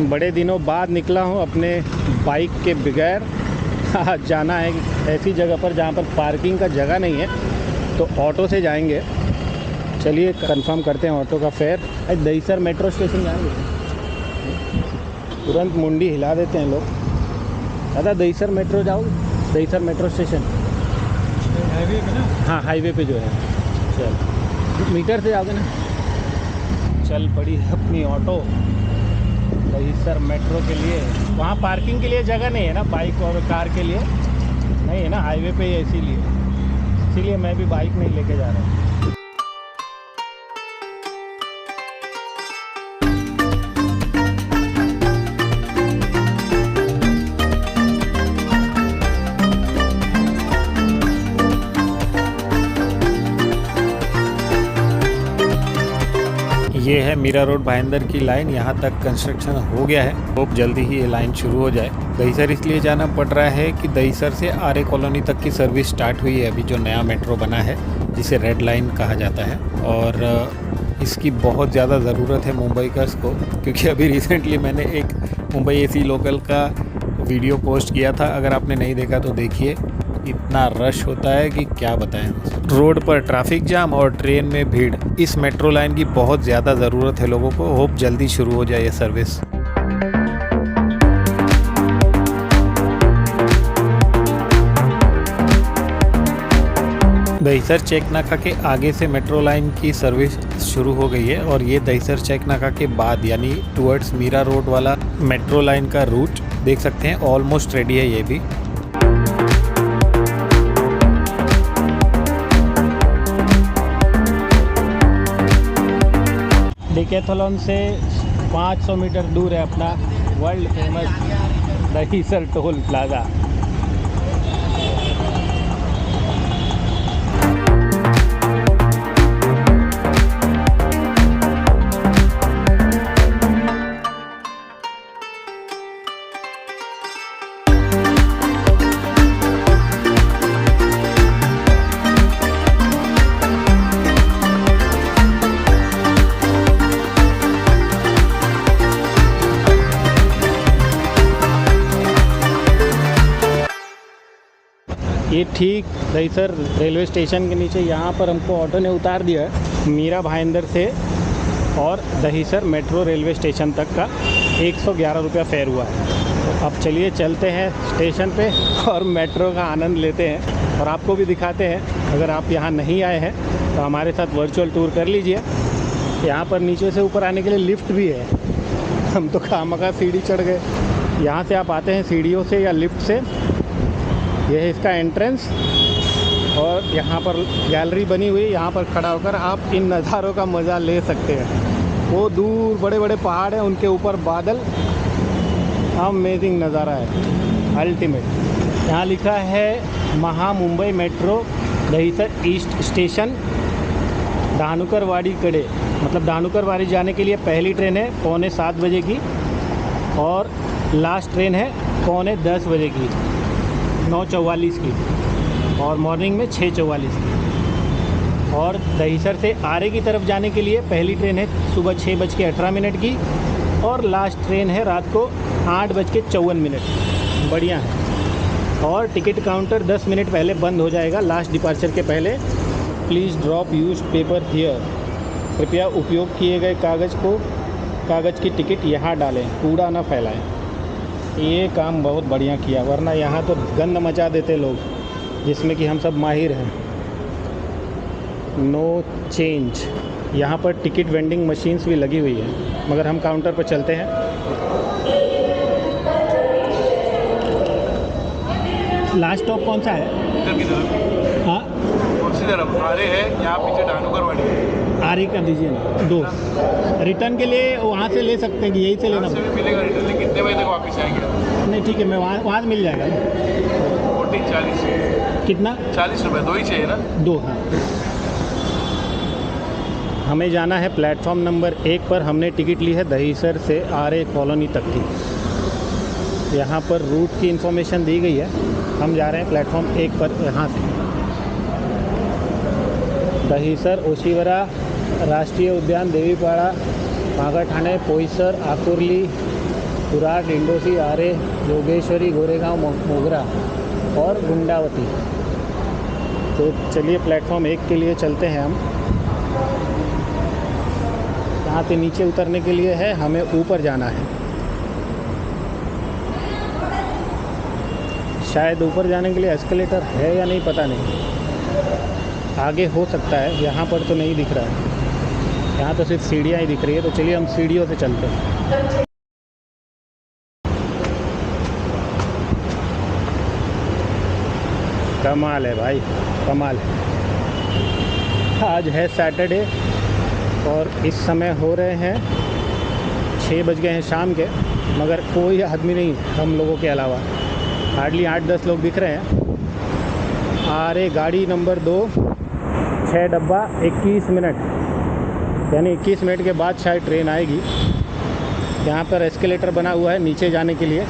बड़े दिनों बाद निकला हूँ अपने बाइक के बगैर। आज जाना है ऐसी जगह पर जहाँ पर पार्किंग का जगह नहीं है, तो ऑटो से जाएंगे। चलिए कंफर्म करते हैं ऑटो का फेयर। दहीसर मेट्रो स्टेशन जाएंगे, तुरंत मुंडी हिला देते हैं लोग। दादा दहीसर मेट्रो जाओगे? दहीसर मेट्रो स्टेशन हाईवे पे ना? हाँ हाईवे पे जो है। चल मीटर से जाओगे ना? चल पड़ी अपनी ऑटो दहीसर मेट्रो के लिए। वहाँ पार्किंग के लिए जगह नहीं है ना, बाइक और कार के लिए नहीं है ना, हाईवे पे ही, इसीलिए मैं भी बाइक नहीं लेके जा रहा हूँ। ये है मीरा रोड भाईंदर की लाइन। यहाँ तक कंस्ट्रक्शन हो गया है, होप जल्दी ही ये लाइन शुरू हो जाए। दहीसर इसलिए जाना पड़ रहा है कि दहीसर से आर्य कॉलोनी तक की सर्विस स्टार्ट हुई है अभी, जो नया मेट्रो बना है जिसे रेड लाइन कहा जाता है। और इसकी बहुत ज़्यादा ज़रूरत है मुंबईकर्स को, क्योंकि अभी रिसेंटली मैंने एक मुंबई एसी लोकल का वीडियो पोस्ट किया था। अगर आपने नहीं देखा तो देखिए, इतना रश होता है कि क्या बताएं। रोड पर ट्रैफिक जाम और ट्रेन में भीड़। इस मेट्रो लाइन की बहुत ज़्यादा ज़रूरत है लोगों को। होप जल्दी शुरू हो जाए ये सर्विस। दहीसर चेक नाका के आगे से मेट्रो लाइन की सर्विस शुरू हो गई है, और ये दहीसर चेक नाका के बाद यानी टुवर्ड्स मीरा रोड वाला मेट्रो लाइन का रूट देख सकते हैं, ऑलमोस्ट रेडी है ये भी। डिकैथलॉन से 500 मीटर दूर है अपना world famous Dahisar toll plaza. ये ठीक दहीसर रेलवे स्टेशन के नीचे यहाँ पर हमको ऑटो ने उतार दिया है, मीरा भाईंदर से और दहीसर मेट्रो रेलवे स्टेशन तक का 111 रुपया फेयर हुआ है। तो अब चलिए चलते हैं स्टेशन पे और मेट्रो का आनंद लेते हैं और आपको भी दिखाते हैं। अगर आप यहाँ नहीं आए हैं तो हमारे साथ वर्चुअल टूर कर लीजिए। यहाँ पर नीचे से ऊपर आने के लिए लिफ्ट भी है। हम तो खामखा सीढ़ी चढ़ गए। यहाँ से आप आते हैं सीढ़ियों से या लिफ्ट से। यह है इसका एंट्रेंस, और यहाँ पर गैलरी बनी हुई है। यहाँ पर खड़ा होकर आप इन नज़ारों का मज़ा ले सकते हैं। वो दूर बड़े बड़े पहाड़ हैं, उनके ऊपर बादल। अमेजिंग नज़ारा है, अल्टीमेट। यहाँ लिखा है Maha Mumbai metro Dahisar east station Dhanukarwadi कड़े, मतलब धानुकरवाड़ी जाने के लिए पहली ट्रेन है 7:45 बजे की, और लास्ट ट्रेन है 9:45 बजे की, 9:44 की, और मॉर्निंग में 6:44 की। और दहीसर से आरे की तरफ जाने के लिए पहली ट्रेन है सुबह 6:18 की, और लास्ट ट्रेन है रात को 8:54। बढ़िया है। और टिकट काउंटर 10 मिनट पहले बंद हो जाएगा, लास्ट डिपार्चर के पहले। Please drop used paper here. कृपया उपयोग किए गए कागज़ की टिकट यहाँ डालें, कूड़ा ना फैलाएं। ये काम बहुत बढ़िया किया, वरना यहाँ तो गंद मचा देते लोग, जिसमें कि हम सब माहिर हैं। No change. यहाँ पर टिकट वेंडिंग मशीन्स भी लगी हुई है, मगर हम काउंटर पर चलते हैं। लास्ट स्टॉप कौन सा है? इधर की तरफ। हाँ, कौन सी तरफ? आरे है, यहाँ पीछे धानुकरवाड़ी है। आरी कर दीजिए ना, 2। रिटर्न के लिए वहाँ से ले सकते हैं कि यहीं से लेना? से भी मिलेगा रिटर्न, लेकिन कितने बजे तक वापस आएंगे? नहीं ठीक है, मैं वहाँ से मिल जाएगा ना। 40 कितना? 40 रुपये। 2 ही चाहिए ना? 2। हाँ, हमें जाना है प्लेटफॉर्म नंबर 1 पर। हमने टिकट ली है दहीसर से आर्य कॉलोनी तक की। यहाँ पर रूट की इन्फॉर्मेशन दी गई है। हम जा रहे हैं प्लेटफॉर्म 1 पर। यहाँ से दहीसर, ओशिवरा राष्ट्रीय उद्यान, देवीपाड़ा, बागा ठाणे, पोईसर, आकुर्ली, कुरार, डिंडोसी, आरे, योगेश्वरी, गोरेगांव, मोगरा और गुंडावती। तो चलिए प्लेटफॉर्म 1 के लिए चलते हैं हम। यहाँ पे नीचे उतरने के लिए है, हमें ऊपर जाना है। शायद ऊपर जाने के लिए एस्केलेटर है या नहीं पता नहीं, आगे हो सकता है, यहाँ पर तो नहीं दिख रहा है। यहाँ तो सिर्फ सीढ़ियाँ ही दिख रही है। तो चलिए हम सीढ़ियों से चलते हैं। कमाल है भाई, कमाल है। आज है सैटरडे और इस समय हो रहे हैं 6 बज गए हैं शाम के, मगर कोई आदमी नहीं हम लोगों के अलावा। हार्डली 8-10 लोग दिख रहे हैं। आ रहे गाड़ी नंबर 2, 6 डब्बा 21 मिनट, यानी 21 मिनट के बाद शायद ट्रेन आएगी। यहाँ पर एस्केलेटर बना हुआ है नीचे जाने के लिए,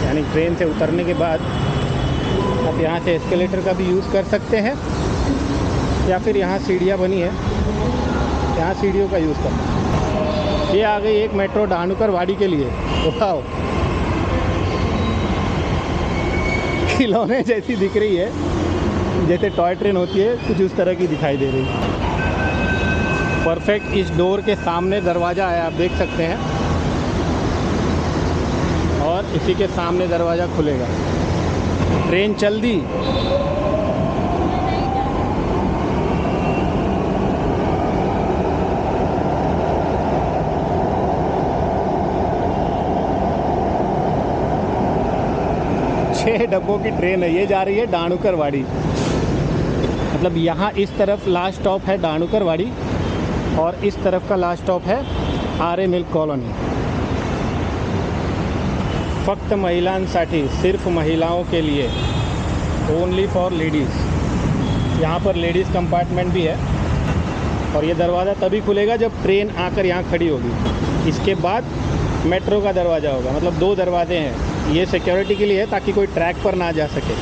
यानी ट्रेन से उतरने के बाद आप यहाँ से एस्केलेटर का भी यूज़ कर सकते हैं, या फिर यहाँ सीढ़ियाँ बनी है, यहाँ सीढ़ियों का यूज़ करना। ये आ गई एक मेट्रो डानुकर वाड़ी के लिए। वाओ, खिलौने जैसी दिख रही है, जैसे टॉय ट्रेन होती है, कुछ उस तरह की दिखाई दे रही है। परफेक्ट इस डोर के सामने दरवाज़ा है, आप देख सकते हैं, और इसी के सामने दरवाज़ा खुलेगा। ट्रेन चल दी। छह डब्बों की ट्रेन है, ये जा रही है डानुकर वाड़ी। मतलब यहाँ इस तरफ लास्ट स्टॉप है डानुकर वाड़ी और इस तरफ का लास्ट स्टॉप है आरे मिल्क कॉलोनी। फक्त महिलांसाठी, सिर्फ महिलाओं के लिए, ओनली फॉर लेडीज़। यहाँ पर लेडीज़ कंपार्टमेंट भी है और ये दरवाज़ा तभी खुलेगा जब ट्रेन आकर यहाँ खड़ी होगी। इसके बाद मेट्रो का दरवाज़ा होगा। मतलब 2 दरवाजे हैं। ये सिक्योरिटी के लिए है ताकि कोई ट्रैक पर ना जा सके।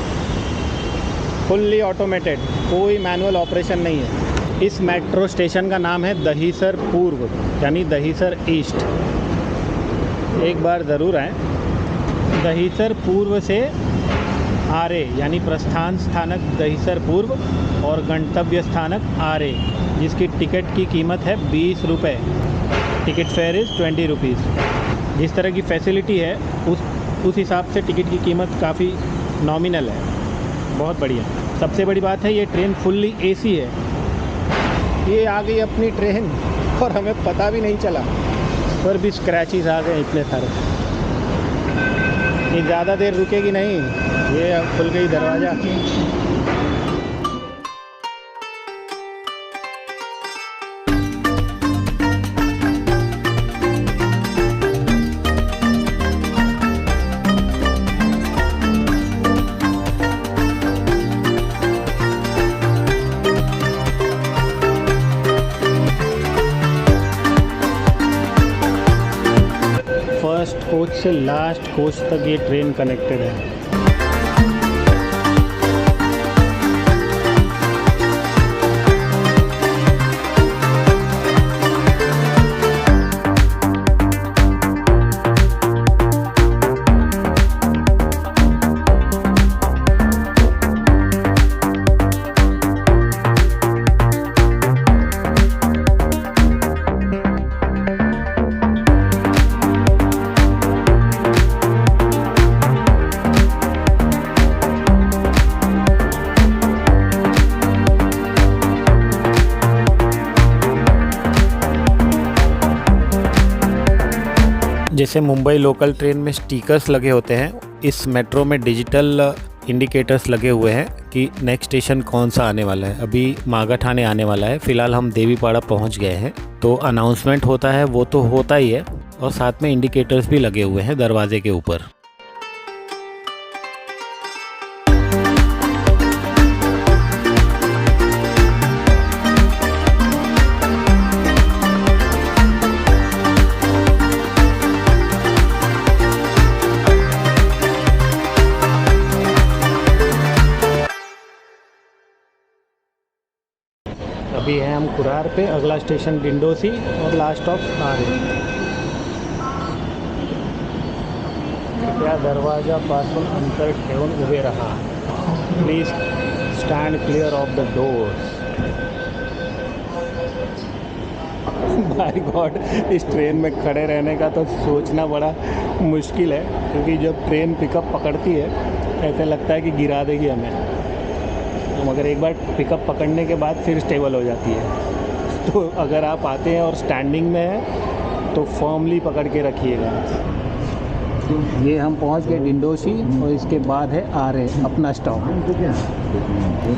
फुल्ली ऑटोमेटेड, कोई मैनुअल ऑपरेशन नहीं है। इस मेट्रो स्टेशन का नाम है दहीसर पूर्व, यानी दहीसर ईस्ट। एक बार ज़रूर आएँ। दहीसर पूर्व से आरे, यानी प्रस्थान स्थानक दहीसर पूर्व और गंतव्य स्थानक आरे, जिसकी टिकट की कीमत है 20 रुपये। Ticket fair is 20 rupees. जिस तरह की फैसिलिटी है उस हिसाब से टिकट की कीमत काफ़ी नॉमिनल है। बहुत बढ़िया। सबसे बड़ी बात है ये ट्रेन फुल्ली एसी है। ये आ गई अपनी ट्रेन और हमें पता भी नहीं चला, पर भी स्क्रैचेस आ गए इतने सारे। ये ज़्यादा देर रुकेगी नहीं, ये अब खुल गई दरवाज़ा। फर्स्ट कोच से लास्ट कोच तक ये ट्रेन कनेक्टेड है। जैसे मुंबई लोकल ट्रेन में स्टिकर्स लगे होते हैं, इस मेट्रो में डिजिटल इंडिकेटर्स लगे हुए हैं कि नेक्स्ट स्टेशन कौन सा आने वाला है। अभी मागाठाणे आने वाला है, फ़िलहाल हम देवीपाड़ा पहुंच गए हैं। तो अनाउंसमेंट होता है वो तो होता ही है, और साथ में इंडिकेटर्स भी लगे हुए हैं दरवाजे के ऊपर। अभी हैं हम कुरार पे, अगला स्टेशन डिंडोसी और लास्ट स्टॉप आरे। त्या दरवाजापासून अंतर ठेवून उभे रहा. Please stand clear of the doors. My God, इस ट्रेन में खड़े रहने का तो सोचना बड़ा मुश्किल है, क्योंकि जब ट्रेन पिकअप पकड़ती है ऐसे लगता है कि गिरा देगी हमें, मगर एक बार पिकअप पकड़ने के बाद फिर स्टेबल हो जाती है. तो अगर आप आते हैं और स्टैंडिंग में है तो फर्मली पकड़ के रखिएगा. ये हम पहुंच गए डिंडोशी और इसके बाद है आरे अपना स्टॉप.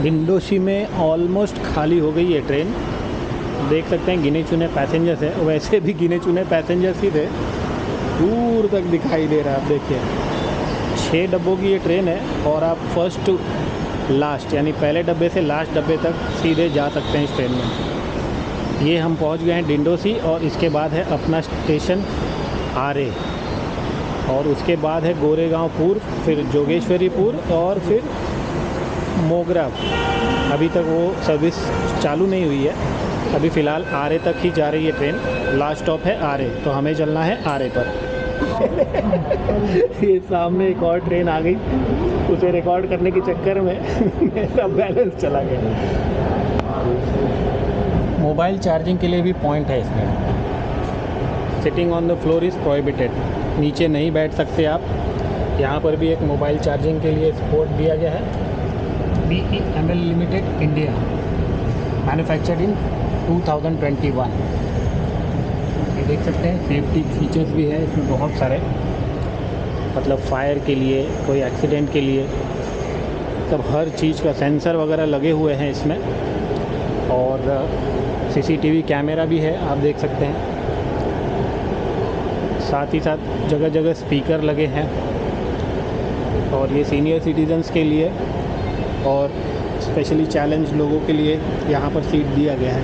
डिंडोशी में ऑलमोस्ट खाली हो गई है ट्रेन. देख सकते हैं गिने चुने पैसेंजर्स हैं. वैसे भी गिने चुने पैसेंजर्स ही थे, दूर तक दिखाई दे रहा है. आप देखिए 6 डब्बों की ये ट्रेन है और आप फर्स्ट लास्ट यानी पहले डब्बे से लास्ट डब्बे तक सीधे जा सकते हैं इस ट्रेन में. ये हम पहुंच गए हैं डिंडोशी और इसके बाद है अपना स्टेशन आरे और उसके बाद है गोरेगांव पूर्व, फिर जोगेश्वरीपुर और फिर मोगरा. अभी तक वो सर्विस चालू नहीं हुई है. अभी फ़िलहाल आरे तक ही जा रही है ट्रेन. लास्ट स्टॉप है आरे, तो हमें चलना है आरे पर. ये सामने एक और ट्रेन आ गई, उसे रिकॉर्ड करने के चक्कर में मेरा बैलेंस चला गया. मोबाइल चार्जिंग के लिए भी पॉइंट है इसमें. Sitting on the floor is prohibited. नीचे नहीं बैठ सकते आप. यहाँ पर भी एक मोबाइल चार्जिंग के लिए स्पॉट दिया गया है. BEML limited India, manufactured in 2021. ये देख सकते हैं सेफ्टी फीचर्स भी है इसमें बहुत सारे, मतलब फायर के लिए, कोई एक्सीडेंट के लिए, सब हर चीज़ का सेंसर वगैरह लगे हुए हैं इसमें. और CCTV कैमरा भी है, आप देख सकते हैं. साथ ही साथ जगह जगह स्पीकर लगे हैं. और ये सीनियर सिटीजन्स के लिए और स्पेशली चैलेंज लोगों के लिए यहाँ पर सीट दिया गया है.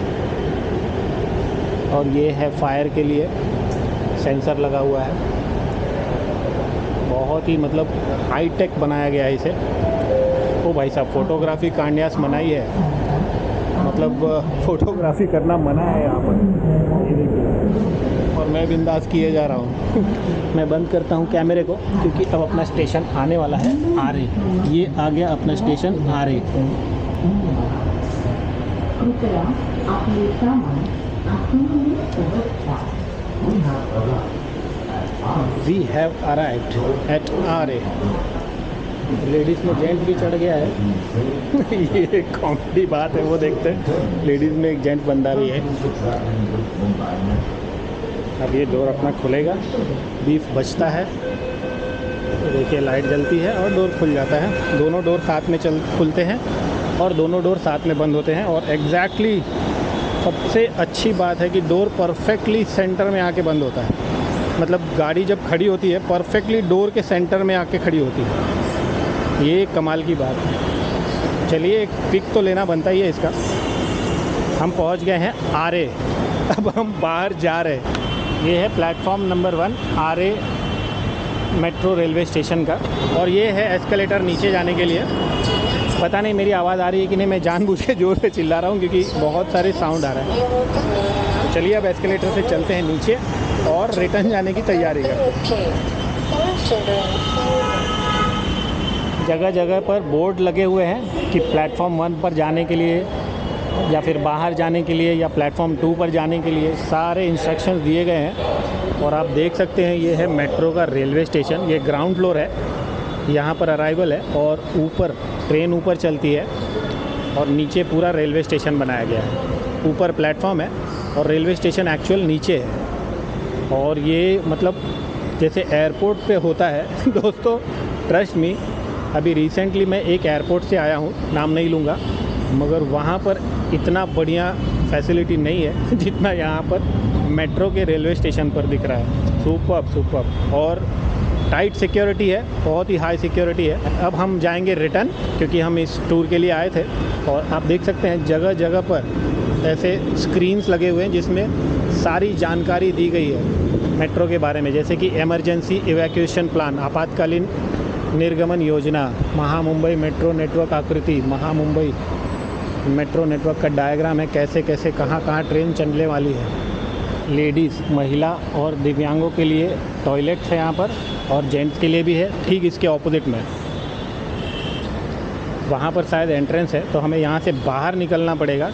और ये है फायर के लिए सेंसर लगा हुआ है. बहुत ही मतलब हाई टेक बनाया गया है इसे. ओ भाई साहब, फ़ोटोग्राफी कांड्यास मनाही है, मतलब फ़ोटोग्राफी करना मना है यहाँ पर. ये देखिए, और मैं बिंदास किए जा रहा हूँ. मैं बंद करता हूँ कैमरे को क्योंकि अब अपना स्टेशन आने वाला है आरे. ये आ गया अपना station Aarey. We have arrived at Aarey. Ladies में जेंट भी चढ़ गया है. ये कॉमेडी बात है, वो देखते हैं. लेडीज़ में एक जेंट बंदा भी है. अब ये डोर अपना खुलेगा, बीफ बचता है. देखिए लाइट जलती है और डोर खुल जाता है. दोनों डोर साथ में खुलते हैं और दोनों डोर साथ में बंद होते हैं. और एग्जैक्टली सबसे अच्छी बात है कि डोर परफेक्टली सेंटर में आके बंद होता है. मतलब गाड़ी जब खड़ी होती है परफेक्टली डोर के सेंटर में आके खड़ी होती है. ये कमाल की बात है. चलिए एक पिक तो लेना बनता ही है इसका. हम पहुंच गए हैं आरे. अब हम बाहर जा रहे हैं. ये है प्लेटफॉर्म नंबर 1 आरे मेट्रो रेलवे स्टेशन का. और ये है एस्केलेटर नीचे जाने के लिए. पता नहीं मेरी आवाज़ आ रही है कि नहीं. मैं जानबूझ के ज़ोर से चिल्ला रहा हूँ क्योंकि बहुत सारे साउंड आ रहा है. तो चलिए अब एस्केलेटर से चलते हैं नीचे और रिटर्न जाने की तैयारी करते हैं. जगह जगह पर बोर्ड लगे हुए हैं कि प्लेटफॉर्म 1 पर जाने के लिए या फिर बाहर जाने के लिए या प्लेटफॉर्म 2 पर जाने के लिए सारे इंस्ट्रक्शंस दिए गए हैं. और आप देख सकते हैं ये है मेट्रो का रेलवे स्टेशन. ये ग्राउंड फ्लोर है, यहाँ पर अराइवल है और ऊपर ट्रेन ऊपर चलती है और नीचे पूरा रेलवे स्टेशन बनाया गया है. ऊपर प्लेटफॉर्म है और रेलवे स्टेशन एक्चुअल नीचे है. और ये मतलब जैसे एयरपोर्ट पे होता है दोस्तों, ट्रस्ट मी. अभी रिसेंटली मैं एक एयरपोर्ट से आया हूँ, नाम नहीं लूँगा, मगर वहाँ पर इतना बढ़िया फैसिलिटी नहीं है जितना यहाँ पर मेट्रो के रेलवे स्टेशन पर दिख रहा है. सुपर्ब. और टाइट सिक्योरिटी है, बहुत ही हाई सिक्योरिटी है. अब हम जाएंगे रिटर्न क्योंकि हम इस टूर के लिए आए थे. और आप देख सकते हैं जगह जगह पर ऐसे स्क्रीन्स लगे हुए हैं जिसमें सारी जानकारी दी गई है मेट्रो के बारे में, जैसे कि इमरजेंसी इवैक्यूएशन प्लान, आपातकालीन निर्गमन योजना, महामुंबई मेट्रो नेटवर्क आकृति, महामुंबई मेट्रो नेटवर्क का डायग्राम है, कैसे कैसे कहाँ कहाँ ट्रेन चलने वाली है. लेडीज़ महिला और दिव्यांगों के लिए टॉयलेट्स है यहाँ पर, और जेंट्स के लिए भी है। ठीक इसके ऑपोजिट में वहाँ पर शायद एंट्रेंस है, तो हमें यहाँ से बाहर निकलना पड़ेगा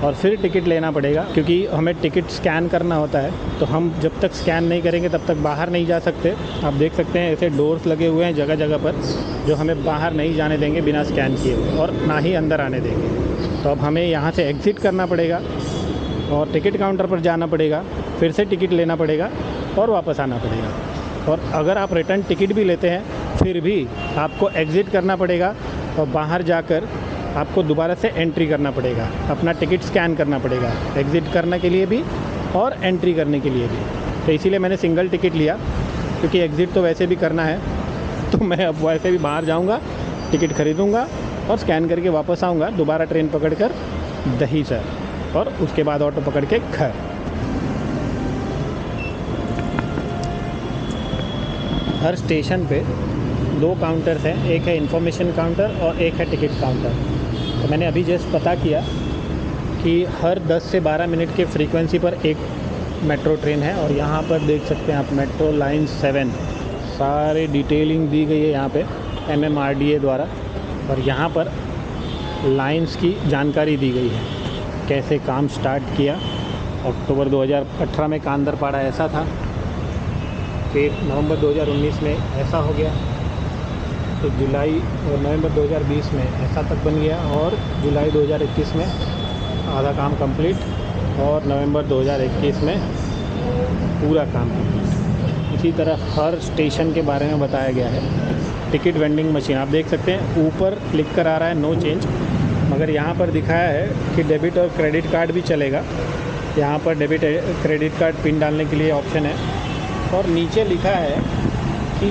और फिर टिकट लेना पड़ेगा, क्योंकि हमें टिकट स्कैन करना होता है। तो हम जब तक स्कैन नहीं करेंगे तब तक बाहर नहीं जा सकते। आप देख सकते हैं ऐसे डोर्स लगे हुए हैं जगह जगह पर, जो हमें बाहर नहीं जाने देंगे बिना स्कैन किए हुए, और ना ही अंदर आने देंगे। तो अब हमें यहाँ से एग्ज़िट करना पड़ेगा और टिकट काउंटर पर जाना पड़ेगा, फिर से टिकट लेना पड़ेगा और वापस आना पड़ेगा। और अगर आप रिटर्न टिकट भी लेते हैं फिर भी आपको एग्ज़िट करना पड़ेगा और बाहर जाकर आपको दोबारा से एंट्री करना पड़ेगा, अपना टिकट स्कैन करना पड़ेगा, एग्ज़िट करने के लिए भी और एंट्री करने के लिए भी। तो इसीलिए मैंने सिंगल टिकट लिया, क्योंकि एग्ज़िट तो वैसे भी करना है। तो मैं अब वैसे भी बाहर जाऊंगा, टिकट खरीदूंगा और स्कैन करके वापस आऊँगा, दोबारा ट्रेन पकड़कर दहीसर, और उसके बाद ऑटो पकड़ के घर। हर स्टेशन पे 2 काउंटर्स हैं, एक है इन्फॉर्मेशन काउंटर और एक है टिकट काउंटर। तो मैंने अभी जस्ट पता किया कि हर 10 से 12 मिनट के फ्रीक्वेंसी पर एक मेट्रो ट्रेन है, और यहाँ पर देख सकते हैं आप मेट्रो लाइन 7 सारे डिटेलिंग दी गई है यहाँ पे MMRDA द्वारा, और यहाँ पर लाइंस की जानकारी दी गई है, कैसे काम स्टार्ट किया। अक्टूबर 2018 में कांदरपाड़ा ऐसा था, फिर नवंबर 2019 में ऐसा हो गया, तो जुलाई और नवंबर 2020 में ऐसा तक बन गया, और जुलाई 2021 में आधा काम कंप्लीट, और नवंबर 2021 में पूरा काम कंप्लीट। इसी तरह हर स्टेशन के बारे में बताया गया है। टिकट वेंडिंग मशीन आप देख सकते हैं, ऊपर लिख कर आ रहा है नो चेंज, मगर यहाँ पर दिखाया है कि डेबिट और क्रेडिट कार्ड भी चलेगा। यहाँ पर डेबिट क्रेडिट कार्ड पिन डालने के लिए ऑप्शन है, और नीचे लिखा है कि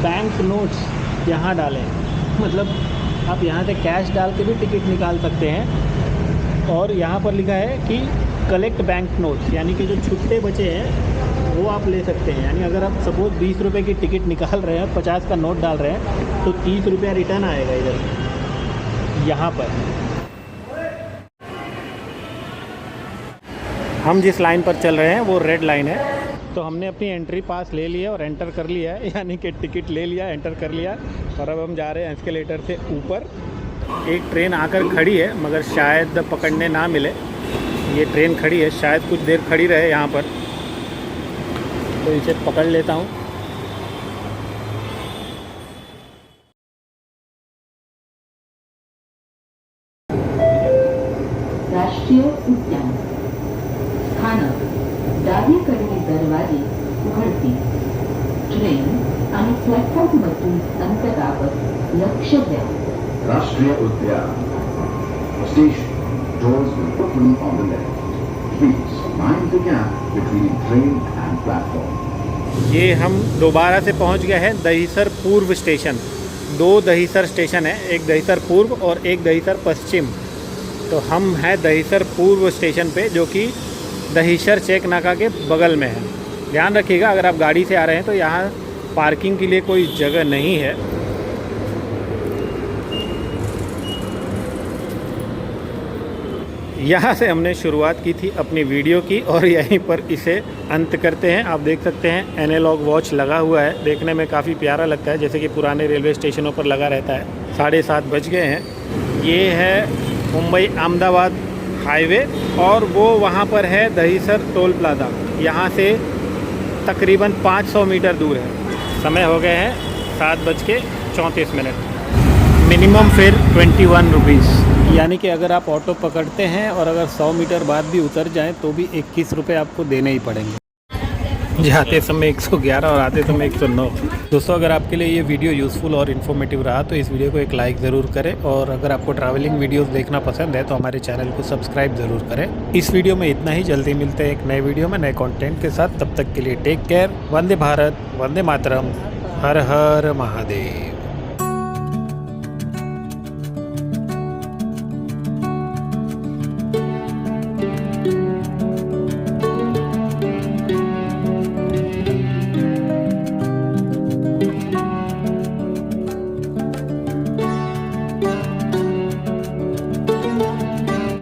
बैंक नोट्स यहाँ डालें, मतलब आप यहाँ से कैश डाल के भी टिकट निकाल सकते हैं। और यहाँ पर लिखा है कि कलेक्ट बैंक नोट्स, यानी कि जो छुट्टे बचे हैं वो आप ले सकते हैं। यानी अगर आप सपोज़ 20 रुपये की टिकट निकाल रहे हैं, 50 का नोट डाल रहे हैं, तो 30 रुपया रिटर्न आएगा इधर यहाँ पर। हम जिस लाइन पर चल रहे हैं वो रेड लाइन है। तो हमने अपनी एंट्री पास ले लिया और एंटर कर लिया है, यानी कि टिकट ले लिया, एंटर कर लिया, और अब हम जा रहे हैं एस्केलेटर से ऊपर। एक ट्रेन आकर खड़ी है, मगर शायद पकड़ने ना मिले। ये ट्रेन खड़ी है, शायद कुछ देर खड़ी रहे यहाँ पर, तो इसे पकड़ लेता हूँ। राष्ट्रीय उद्यान स्थानक डावीकडील दरवाजे उघडतील. ट्रेन आणि प्लॅटफॉर्ममधील अंतरावर लक्ष द्या. राष्ट्रीय उद्यान station doors will open on the left. Please mind the gap between train and platform. ये हम दोबारा से पहुंच गए हैं दहीसर पूर्व स्टेशन। 2 दहीसर स्टेशन है, एक दहीसर पूर्व और एक दहीसर पश्चिम। तो हम हैं दहीसर पूर्व स्टेशन पे, जो कि दहीसर चेक नाका के बगल में है। ध्यान रखिएगा, अगर आप गाड़ी से आ रहे हैं तो यहाँ पार्किंग के लिए कोई जगह नहीं है। यहाँ से हमने शुरुआत की थी अपनी वीडियो की, और यहीं पर इसे अंत करते हैं। आप देख सकते हैं एनालॉग वॉच लगा हुआ है, देखने में काफ़ी प्यारा लगता है, जैसे कि पुराने रेलवे स्टेशनों पर लगा रहता है। 7:30 बज गए हैं। ये है मुंबई अहमदाबाद हाईवे, और वो वहाँ पर है दहीसर टोल प्लाजा। यहाँ से तकरीबन 500 मीटर दूर है। समय हो गए हैं 7:34। मिनिमम फेयर 21 रुपीज़, यानी कि अगर आप ऑटो पकड़ते हैं और अगर 100 मीटर बाद भी उतर जाएं तो भी 21 रुपये आपको देने ही पड़ेंगे। जाते समय 111 और आते समय 109। दोस्तों, अगर आपके लिए ये वीडियो यूज़फुल और इन्फॉर्मेटिव रहा तो इस वीडियो को एक लाइक ज़रूर करें, और अगर आपको ट्रैवलिंग वीडियोस देखना पसंद है तो हमारे चैनल को सब्सक्राइब ज़रूर करें। इस वीडियो में इतना ही, जल्दी मिलते हैं एक नए वीडियो में नए कंटेंट के साथ। तब तक के लिए टेक केयर। वंदे भारत, वंदे मातरम, हर हर महादेव।